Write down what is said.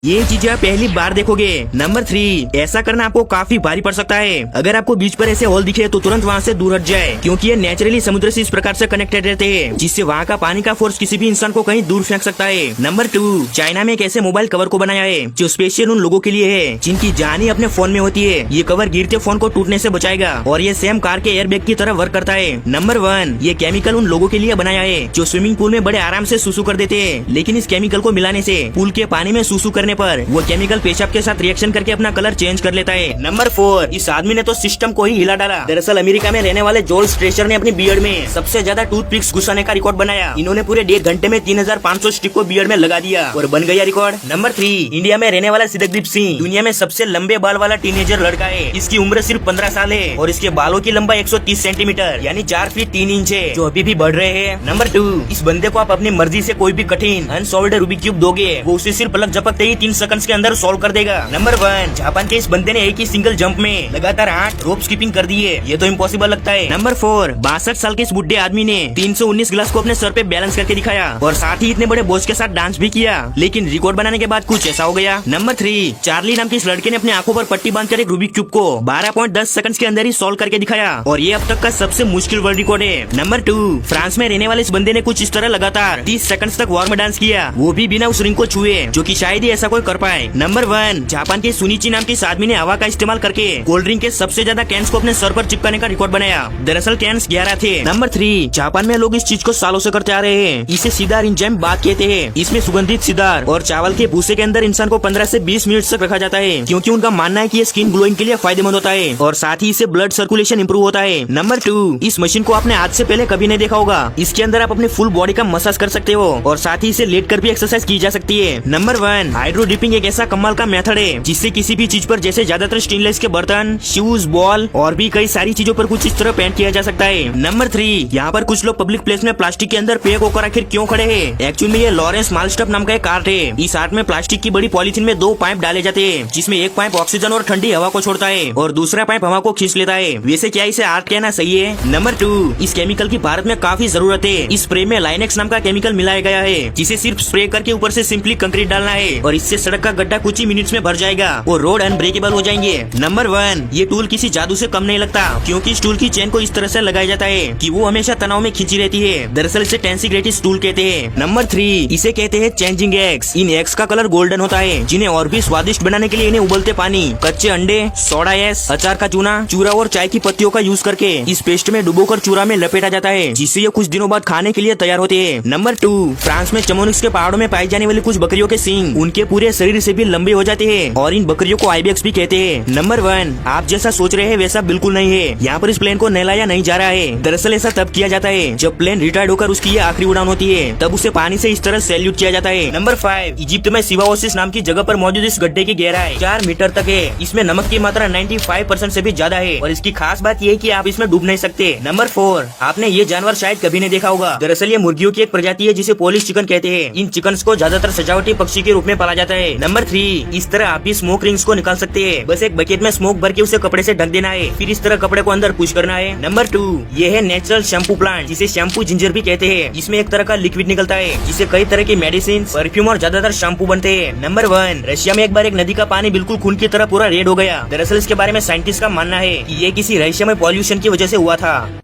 ये चीजें आप पहली बार देखोगे। नंबर 3, ऐसा करना आपको काफी भारी पड़ सकता है। अगर आपको बीच पर ऐसे होल दिखे तो तुरंत वहाँ से दूर हट जाए, क्योंकि ये नेचुरली समुद्र से इस प्रकार से कनेक्टेड रहते हैं, जिससे वहाँ का पानी का फोर्स किसी भी इंसान को कहीं दूर फेंक सकता है। नंबर 2, चाइना में एक ऐसे मोबाइल कवर को बनाया है जो स्पेशल उन लोगों के लिए है जिनकी जान ही अपने फोन में होती है। ये कवर गिरते फोन को टूटने से बचाएगा और ये सेम कार के एयरबैग की तरह वर्क करता है। नंबर 1, ये केमिकल उन लोगों के लिए बनाया है जो स्विमिंग पूल में बड़े आराम से सुसु कर देते हैं, लेकिन इस केमिकल को मिलाने से पूल के पानी में सुसु करने पर वो केमिकल पेशाब के साथ रिएक्शन करके अपना कलर चेंज कर लेता है। नंबर 4, इस आदमी ने तो सिस्टम को ही हिला डाला। दरअसल अमेरिका में रहने वाले जोल स्ट्रेचर ने अपनी बियर्ड में सबसे ज्यादा टूथपिक्स घुसाने का रिकॉर्ड बनाया। इन्होंने पूरे 1.5 घंटे में 3500 स्टिक को बियर्ड में लगा दिया और बन गया रिकॉर्ड। नंबर 3, इंडिया में रहने वाला सिद्धदीप सिंह दुनिया में सबसे लंबे बाल वाला टीनेजर लड़का है। इसकी उम्र सिर्फ 15 साल है और इसके बालों की लंबाई 130 सेंटीमीटर यानी 4 फीट 3 इंच है, जो अभी भी बढ़ रहे हैं। नंबर 2, इस बंदे को आप अपनी मर्जी से कोई भी कठिन अनसॉल्व्ड रूबिक क्यूब दोगे, वो उसे सिर्फ पलक झपकते ही 3 सेकंड्स के अंदर सॉल्व कर देगा। नंबर 1, जापान के इस बंदे ने एक ही सिंगल जंप में लगातार 8 रोप स्किपिंग कर दी है। ये तो इम्पॉसिबल लगता है। नंबर 4, 62 साल के इस बुढ़े आदमी ने 319 गिलास को अपने सर पे बैलेंस करके दिखाया और साथ ही इतने बड़े बोझ के साथ डांस भी किया, लेकिन रिकॉर्ड बनाने के बाद कुछ ऐसा हो गया। नंबर 3, चार्ली नाम के इस लड़के ने अपने आंखों पर पट्टी बांधकर एक रूबिक क्यूब को 12.10 सेकंड्स के अंदर ही सॉल्व करके दिखाया और ये अब तक का सबसे मुश्किल वर्ल्ड रिकॉर्ड है। नंबर 2, फ्रांस में रहने वाले इस बंदे ने कुछ इस तरह लगातार 30 सेकंड्स तक वार्म डांस किया, वो भी बिना उस रिंग को छुए, जो कि शायद ही ऐसा कोई कर पाए। नंबर 1, जापान के सुनिची नाम के इस आदमी ने हवा का इस्तेमाल करके कोल्ड ड्रिंक के सबसे ज्यादा कैंस को अपने सर पर चिपकाने का रिकॉर्ड बनाया। दरअसल कैंस 11 थे। नंबर 3, जापान में लोग इस चीज को सालों से करते आ रहे हैं। इसे सिदार इंजाइम बात कहते हैं। इसमें सुगंधित सिदार और चावल के भूसे के अंदर इंसान को 15 से 20 मिनट तक रखा जाता है, क्योंकि उनका मानना है कि ये स्किन ग्लोइंग के लिए फायदेमंद होता है और साथ ही इससे ब्लड सर्कुलेशन इंप्रूव होता है। नंबर 2, इस मशीन को आपने आज से पहले कभी नहीं देखा होगा। इसके अंदर आप अपनी फुल बॉडी का मसाज कर सकते हो और साथ ही इसे लेट कर भी एक्सरसाइज की जा सकती है। नंबर 1, हाइड्रो डिपिंग एक ऐसा कमाल का मेथड है जिससे किसी भी चीज पर, जैसे ज्यादातर स्टेनलेस के बर्तन, शूज, बॉल और भी कई सारी चीजों पर कुछ इस तरह पेंट किया जा सकता है। नंबर 3, यहाँ पर कुछ लोग पब्लिक प्लेस में प्लास्टिक के अंदर पैक होकर आखिर क्यों खड़े हैं? एक्चुअली में ये लॉरेंस मालस्टफ नाम का एक आर्ट है। इस आर्ट में प्लास्टिक की बड़ी पॉलीथीन में 2 पाइप डाले जाते हैं, जिसमें एक पाइप ऑक्सीजन और ठंडी हवा को छोड़ता है और दूसरा पाइप हवा को खींच लेता है। वैसे क्या इसे आर्ट कहना सही है? नंबर 2, इस केमिकल की भारत में काफी जरूरत है। इस स्प्रे में लाइनेक्स नाम का केमिकल मिलाया गया है, जिसे सिर्फ स्प्रे करके ऊपर से सिंपली कंक्रीट डालना है और इससे सड़क का गड्ढा कुछ ही मिनट्स में भर जाएगा और रोड अनब्रेकेबल हो जाएंगे। नंबर 1, ये टूल किसी जादू से कम नहीं लगता, क्योंकि इस टूल की चेन को इस तरह से लगाया जाता है कि वो हमेशा तनाव में खींची रहती है। दरअसल इसे टेंसिग्रेटिस टूल कहते हैं। नंबर 3, इसे कहते हैं चेंजिंग एग्स। इन एग्स का कलर गोल्डन होता है, जिन्हें और भी स्वादिष्ट बनाने के लिए इन्हें उबलते पानी, कच्चे अंडे, सोडा एस, अचार का चूना, चूरा और चाय की पत्तियों का यूज करके इस पेस्ट में डुबोकर चूरा में लपेटा जाता है, जिससे ये कुछ दिनों बाद खाने के लिए तैयार होते हैं। नंबर 2, फ्रांस में चमोनिक्स के पहाड़ों में पाई जाने वाली कुछ बकरियों के सींग उनके पूरे शरीर से भी लंबे हो जाते हैं और इन बकरियों को आइबेक्स भी कहते हैं। नंबर 1, आप जैसा सोच रहे हैं वैसा बिल्कुल नहीं है। यहाँ पर इस प्लेन को नहलाया नहीं जा रहा है। दरअसल ऐसा तब किया जाता है जब प्लेन रिटायर्ड होकर उसकी ये आखिरी उड़ान होती है, तब उसे पानी से इस तरह सैल्यूट किया जाता है। नंबर 5, इजिप्ट में सिवाओसिस नाम की जगह पर मौजूद इस गड्ढे की गहराई 4 मीटर तक है। इसमें नमक की मात्रा 95% से भी ज्यादा है और इसकी खास बात ये है कि आप इसमें डूब नहीं सकते। नंबर 4, आपने ये जानवर शायद कभी नहीं देखा होगा। दरअसल ये मुर्गियों की एक प्रजाति है जिसे पोलिश चिकन कहते हैं। इन चिकन्स को ज्यादातर सजावटी पक्षी के रूप में पाला जाता है। नंबर 3, इस तरह आप भी स्मोक रिंग्स को निकाल सकते हैं। बस एक बकेट में स्मोक भर के उसे कपड़े से ढक देना है, फिर इस तरह कपड़े को अंदर पुश करना है। नंबर 2, ये है नेचुरल शैम्पू प्लांट, जिसे शैम्पू जिंजर भी कहते हैं। इसमें एक तरह का लिक्विड निकलता है जिससे कई तरह की मेडिसिन, परफ्यूम और ज्यादातर शैम्पू बनते हैं। नंबर 1, रशिया में एक बार एक नदी का पानी बिल्कुल खून की तरह पूरा रेड हो गया। दरअसल इसके बारे में साइंटिस्ट का मानना है कि ये किसी रहस्यमय पॉल्यूशन की वजह से हुआ था।